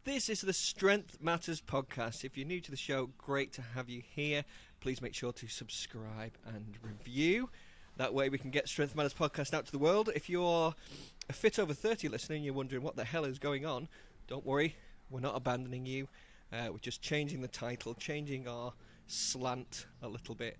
This is the Strength Matters podcast. If you're new to the show, great to have you here. Please make sure to subscribe and review. That way we can get Strength Matters podcast out to the world. If you're a Fit Over 30 listener and you're wondering what the hell is going on, don't worry, we're not abandoning you. We're just changing the title, changing our slant a little bit.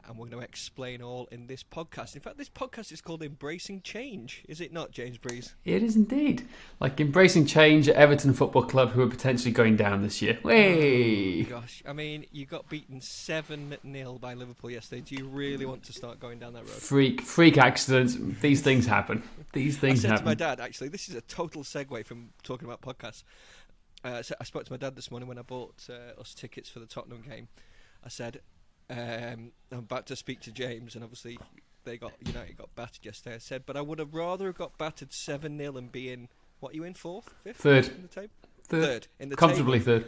And we're going to explain all in this podcast. In fact, this podcast is called Embracing Change. Is it not, James Breeze? It is indeed. Like embracing change at Everton Football Club, who are potentially going down this year. Way! Oh, gosh, I mean, you got beaten 7-0 by Liverpool yesterday. Do you really want to start going down that road? Freak accidents. These things happen. These things happen. I said to my dad, actually, this is a total segue from talking about podcasts. So I spoke to my dad this morning when I bought us tickets for the Tottenham game. I said, I'm about to speak to James, and obviously United got battered yesterday. I said, but I would have rather have got battered 7-0 and be in, what are you in, fourth? Fifth? Third. In the table? Third. In the Comfortably table.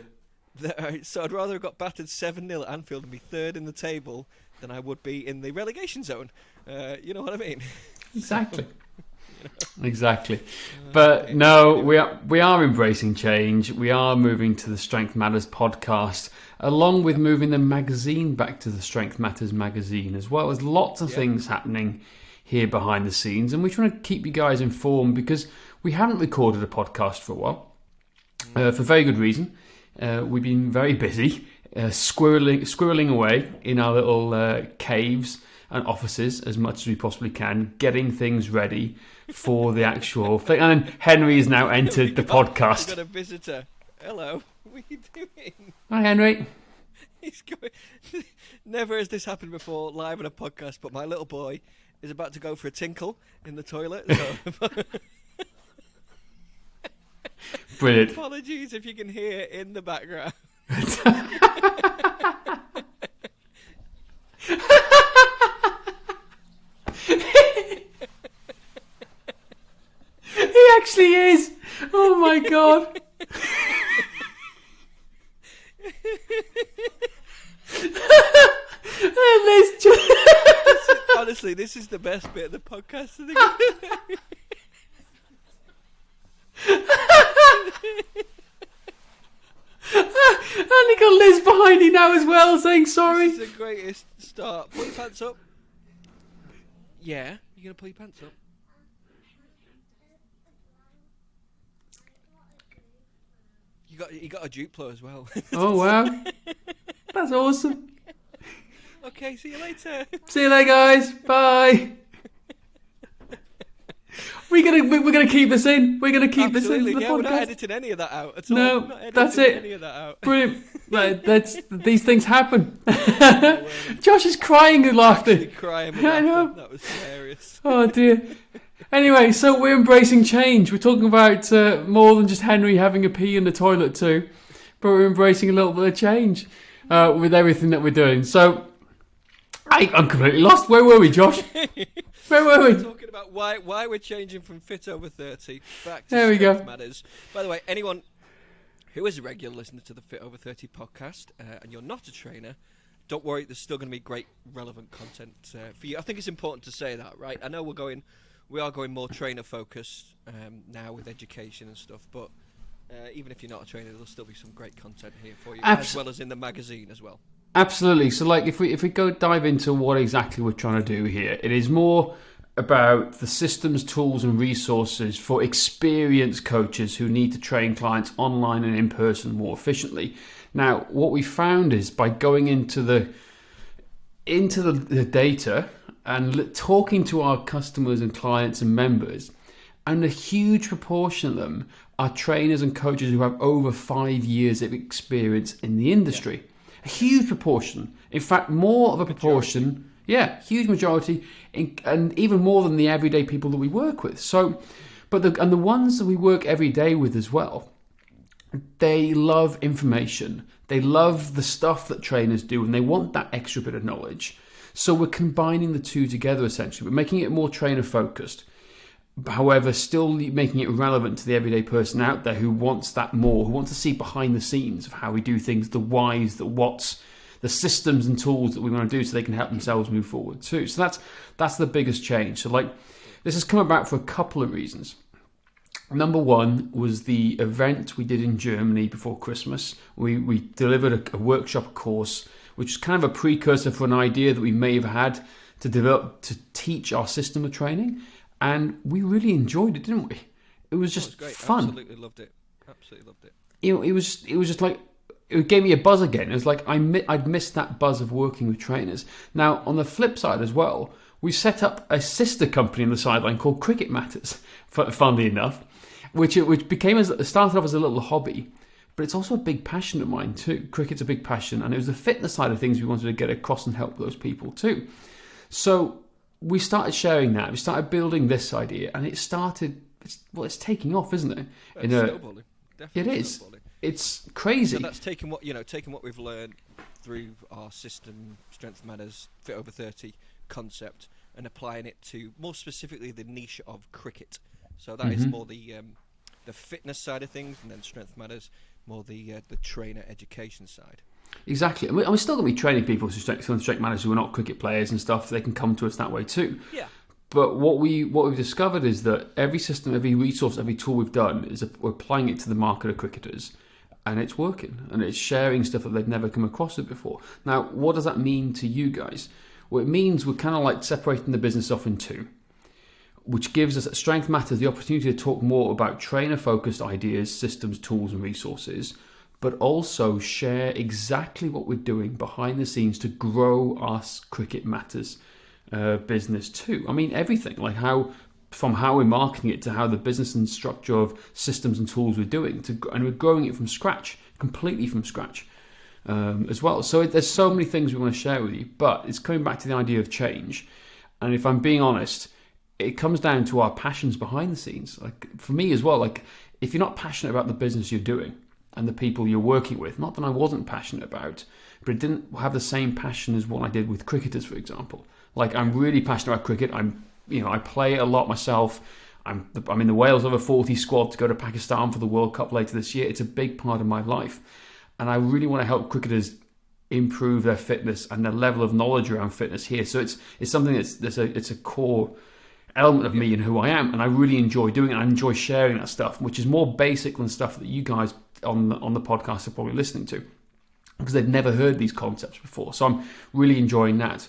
third. So I'd rather have got battered 7-0 at Anfield and be third in the table than I would be in the relegation zone. You know what I mean? Exactly. Exactly. But no, we are embracing change. We are moving to the Strength Matters podcast, along with moving the magazine back to the Strength Matters magazine as well. There's lots of things happening here behind the scenes, and we try to keep you guys informed because we haven't recorded a podcast for a while, for very good reason. We've been very busy, squirreling away in our little caves and offices as much as we possibly can, getting things ready for the actual thing. And then Henry has now entered the podcast. We've got a visitor. Hello. What are you doing? Hi, Henry. He's going. Never has this happened before live on a podcast, but my little boy is about to go for a tinkle in the toilet. So Brilliant. Apologies if you can hear in the background. He actually is. Oh my god. Honestly, this is the best bit of the podcast. And you got Liz behind you now as well, saying sorry. This is the greatest start. Pull your pants up. Yeah, you're gonna pull your pants up. You got a Duplo as well. Oh wow, that's awesome. Okay, see you later. See you later, guys. Bye. We're gonna keep this in. We're gonna keep this in the podcast. We're not editing any of that out at all. No, that's it. Any of that out. Brilliant. These things happen. Josh is crying with laughter. Actually crying with laughter. I know. That was hilarious. Oh dear. Anyway, so we're embracing change. We're talking about more than just Henry having a pee in the toilet too, but we're embracing a little bit of change with everything that we're doing. So I'm completely lost. Where were we, Josh? Where were we? We're talking about why we're changing from Fit Over 30 back to There we go. Strength Matters. By the way, anyone who is a regular listener to the Fit Over 30 podcast and you're not a trainer, don't worry, there's still going to be great relevant content for you. I think it's important to say that, right? I know we are going more trainer focused now with education and stuff, but even if you're not a trainer, there'll still be some great content here for you, as well as in the magazine as well. Absolutely. So, like, if we go dive into what exactly we're trying to do here, it is more about the systems, tools, and resources for experienced coaches who need to train clients online and in person more efficiently. Now, what we found is by going into the data and talking to our customers and clients and members, and a huge proportion of them are trainers and coaches who have over 5 years of experience in the industry. Yeah. A huge proportion. In fact, more of a proportion. Yeah, huge majority, and even more than the everyday people that we work with. So, the ones that we work every day with as well, they love information. They love the stuff that trainers do, and they want that extra bit of knowledge. So we're combining the two together essentially. We're making it more trainer focused. However, still making it relevant to the everyday person out there who wants that more, who wants to see behind the scenes of how we do things, the whys, the whats, the systems and tools that we want to do so they can help themselves move forward too. So that's the biggest change. So like this has come about for a couple of reasons. Number one was the event we did in Germany before Christmas. We delivered a workshop course, which is kind of a precursor for an idea that we may have had to develop to teach our system of training, and we really enjoyed it, didn't we? It was just great. fun. Absolutely loved it. It was just like, it gave me a buzz again. It was like I'd missed that buzz of working with trainers. Now, on the flip side as well, we set up a sister company on the sideline called Cricket Matters, funnily enough, which started off as a little hobby, but it's also a big passion of mine too. Cricket's a big passion, and it was the fitness side of things we wanted to get across and help those people too. So we started sharing that. We started building this idea, and it's taking off, isn't it? It's snowballing. Definitely it is. Snowballing. It's crazy. So that's taking what we've learned through our system, Strength Matters, Fit Over 30 concept, and applying it to more specifically the niche of cricket. So that is more the fitness side of things, and then Strength Matters more the trainer education side. Exactly, and we're still going to be training people to Strength Matters who are not cricket players and stuff. They can come to us that way too. Yeah. But what we've discovered is that every system, every resource, every tool we've done we're applying it to the market of cricketers, and it's working, and it's sharing stuff that they've never come across it before. Now, what does that mean to you guys? Well, it means we're kind of like separating the business off in two, which gives us at Strength Matters the opportunity to talk more about trainer-focused ideas, systems, tools, and resources, but also share exactly what we're doing behind the scenes to grow our Cricket Matters business too. I mean, everything, like from how we're marketing it to how the business and structure of systems and tools we're doing, and we're growing it from scratch, completely from scratch as well. So there's so many things we want to share with you, but it's coming back to the idea of change. And if I'm being honest, it comes down to our passions behind the scenes. Like for me as well, like if you're not passionate about the business you're doing and the people you're working with, not that I wasn't passionate about, but it didn't have the same passion as what I did with cricketers, for example. Like I'm really passionate about cricket. I play it a lot myself. I'm in the Wales over 40 squad to go to Pakistan for the World Cup later this year. It's a big part of my life, and I really want to help cricketers improve their fitness and their level of knowledge around fitness here. So it's something it's a core element of me and who I am, and I really enjoy doing it. I enjoy sharing that stuff, which is more basic than stuff that you guys on the podcast are probably listening to, because they've never heard these concepts before. So I'm really enjoying that.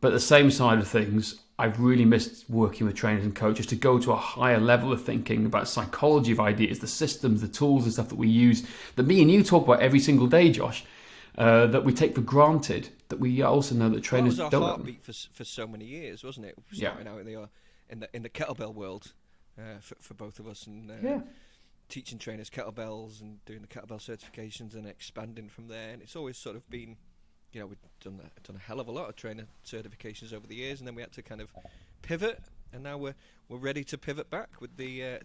But the same side of things, I've really missed working with trainers and coaches to go to a higher level of thinking about psychology of ideas, the systems, the tools and stuff that we use, that me and you talk about every single day, Josh, that we take for granted, that we also know that trainers don't. That was our heartbeat for so many years, wasn't it? Starting out in the kettlebell world for both of us, and teaching trainers kettlebells and doing the kettlebell certifications and expanding from there. And it's always sort of been, we've done a hell of a lot of trainer certifications over the years, and then we had to kind of pivot, and now we're ready to pivot back with the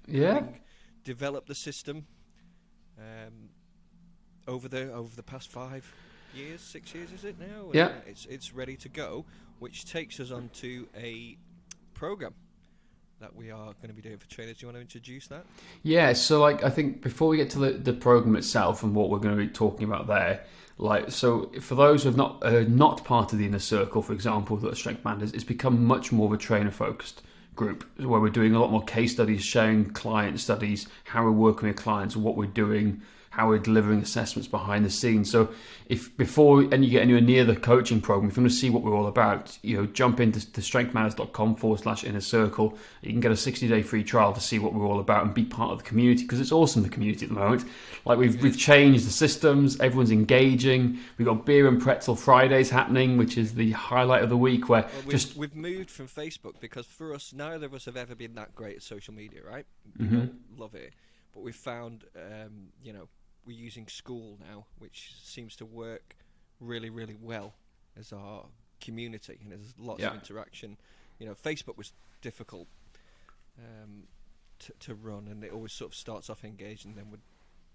develop the system over the past 6 years, is it now? Yeah, it's ready to go, which takes us on to a program that we are going to be doing for trainers. Do you want to introduce that? Yeah, so I think before we get to the program itself and what we're going to be talking about there, so for those who have not part of the inner circle, for example, that Strength Matters, it's become much more of a trainer focused group where we're doing a lot more case studies, sharing client studies, how we're working with clients, what we're doing, how we're delivering assessments behind the scenes. So if before you get anywhere near the coaching program, if you want to see what we're all about, jump into strengthmatters.com/inner circle. You can get a 60-day free trial to see what we're all about and be part of the community, because it's awesome, the community at the moment. Like we've changed the systems, everyone's engaging. We've got Beer and Pretzel Fridays happening, which is the highlight of the week, where we've moved from Facebook, because for us, neither of us have ever been that great at social media, right? We don't love it. But we've found, we're using School now, which seems to work really, really well as our community, and there's lots of interaction. Facebook was difficult to run, and it always sort of starts off engaged and then would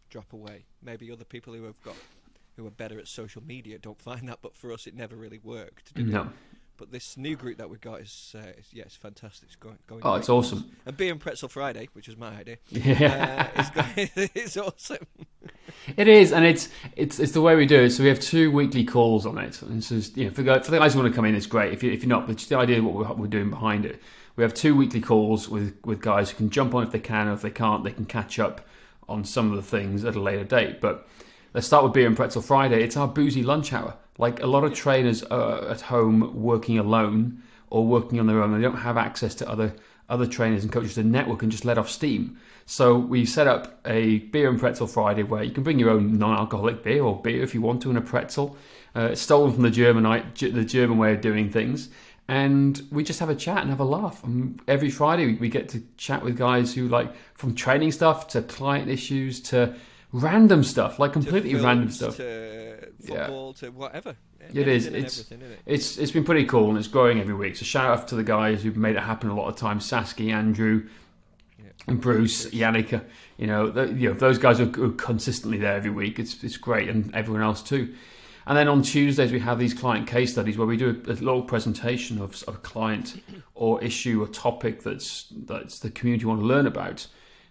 drop away. Maybe other people who are better at social media don't find that, but for us it never really worked. No. But this new group that we've got is it's fantastic. It's going. Oh, it's awesome. And Beer and Pretzel Friday, which was my idea, it's awesome. It is, and it's the way we do it. So we have 2 weekly calls on it, and so for the guys who want to come in, it's great. If you're not, but just the idea of what we're doing behind it. we have 2 weekly calls with guys who can jump on if they can, or if they can't, they can catch up on some of the things at a later date. But let's start with Beer and Pretzel Friday. It's our boozy lunch hour. Like, a lot of trainers are at home working alone or working on their own. They don't have access to other trainers and coaches to network and just let off steam. So we set up a Beer and Pretzel Friday where you can bring your own non-alcoholic beer or beer if you want to, and a pretzel. It's stolen from the German way of doing things. And we just have a chat and have a laugh. And every Friday we get to chat with guys who, like, from training stuff to client issues to random stuff, like completely random stuff. To football, to whatever. It is. It's been pretty cool, and it's growing every week. So shout out to the guys who've made it happen a lot of times: Sasky, Andrew, and Bruce, Yannick. Those guys are consistently there every week. It's great, and everyone else too. And then on Tuesdays we have these client case studies where we do a little presentation of a client or issue or topic that's the community want to learn about.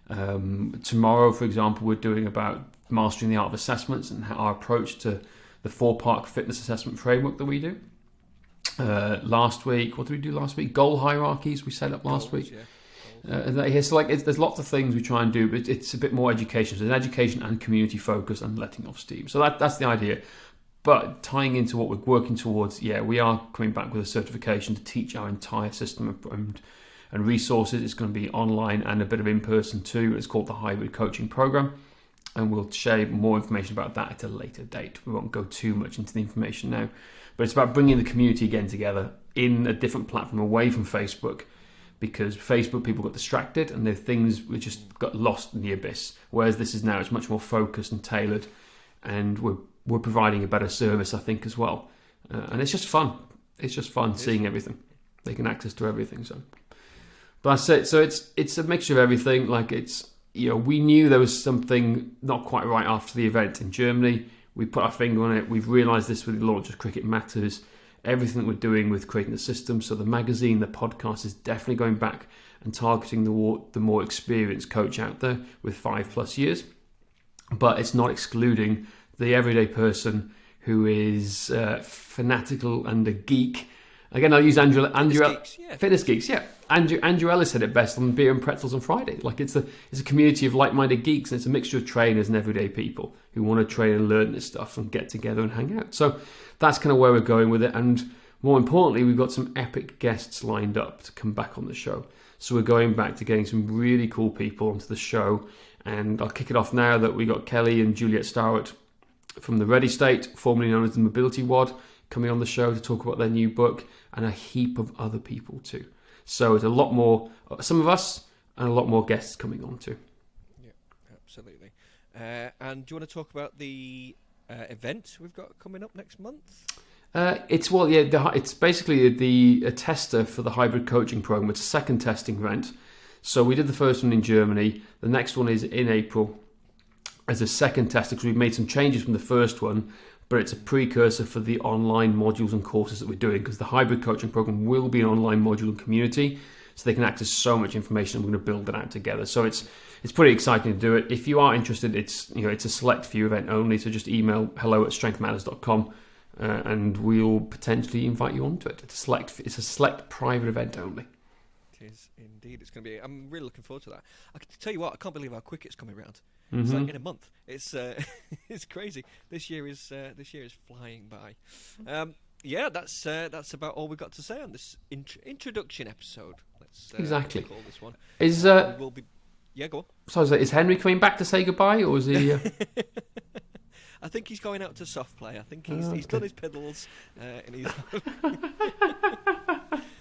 Tomorrow, for example, we're doing about mastering the art of assessments and our approach to the 4-part fitness assessment framework that we do. Last week, what did we do last week? Goal hierarchies we set up last week. Yeah. So there's lots of things we try and do, but it's a bit more education. So it's an education and community focus and letting off steam. So that's the idea. But tying into what we're working towards, we are coming back with a certification to teach our entire system and resources. It's going to be online and a bit of in-person too. It's called the Hybrid Coaching Program, and we'll share more information about that at a later date. We won't go too much into the information now, but it's about bringing the community again together in a different platform away from Facebook, because Facebook people got distracted and their things were just got lost in the abyss, whereas this is now, it's much more focused and tailored, and we're providing a better service, I think, as well. And it's just fun. It's just fun seeing everything. They can access to everything. So, but that's it. So it's a mixture of everything. Like, it's, we knew there was something not quite right after the event in Germany. We put our finger on it. We've realised this with the launch of Cricket Matters. Everything that we're doing with creating the system. So the magazine, the podcast is definitely going back and targeting the more experienced coach out there with 5+ years. But it's not excluding the everyday person who is fanatical and a geek. Again, I'll use Fitness geeks, yeah. Andrew Ellis said it best on Beer and Pretzels on Friday. Like, it's a community of like-minded geeks, and it's a mixture of trainers and everyday people who want to train and learn this stuff and get together and hang out. So that's kind of where we're going with it. And more importantly, we've got some epic guests lined up to come back on the show. So we're going back to getting some really cool people onto the show. And I'll kick it off now that we got Kelly and Juliet Starrett from the Ready State, formerly known as the Mobility WOD, coming on the show to talk about their new book, and a heap of other people too. So it's a lot more, some of us, and a lot more guests coming on too. Yeah, absolutely. And do you want to talk about the event we've got coming up next month? It's basically a tester for the hybrid coaching program. It's a second testing event. So we did the first one in Germany. The next one is in April as a second tester, because we've made some changes from the first one, but it's a precursor for the online modules and courses that we're doing, because the hybrid coaching program will be an online module and community, so they can access so much information, and we're going to build it out together. So it's pretty exciting to do it. If you are interested, it's a select few event only, so just email hello@strengthmatters.com and we'll potentially invite you onto it. It's a select private event only. It is indeed. It's going to be. I'm really looking forward to that. I can tell you what, I can't believe how quick it's coming around. Mm-hmm. It's like in a month. It's it's crazy. This year is flying by. That's about all we've got to say on this introduction episode. Let's exactly call this one. Go on. So is Henry coming back to say goodbye, or is he? I think he's going out to soft play. I think he's done his pedals, and he's.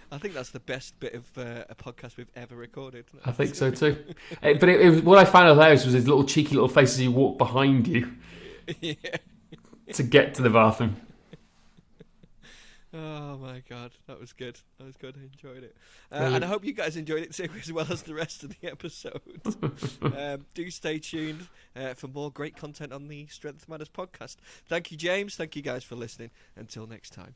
I think that's the best bit of a podcast we've ever recorded. I think so too. But it was, what I found hilarious was his little cheeky little face as he walked behind you to get to the bathroom. Oh my god, that was good. I enjoyed it. And I hope you guys enjoyed it too, as well as the rest of the episode. Do stay tuned for more great content on the Strength Matters podcast. Thank you, James. Thank you guys for listening. Until next time.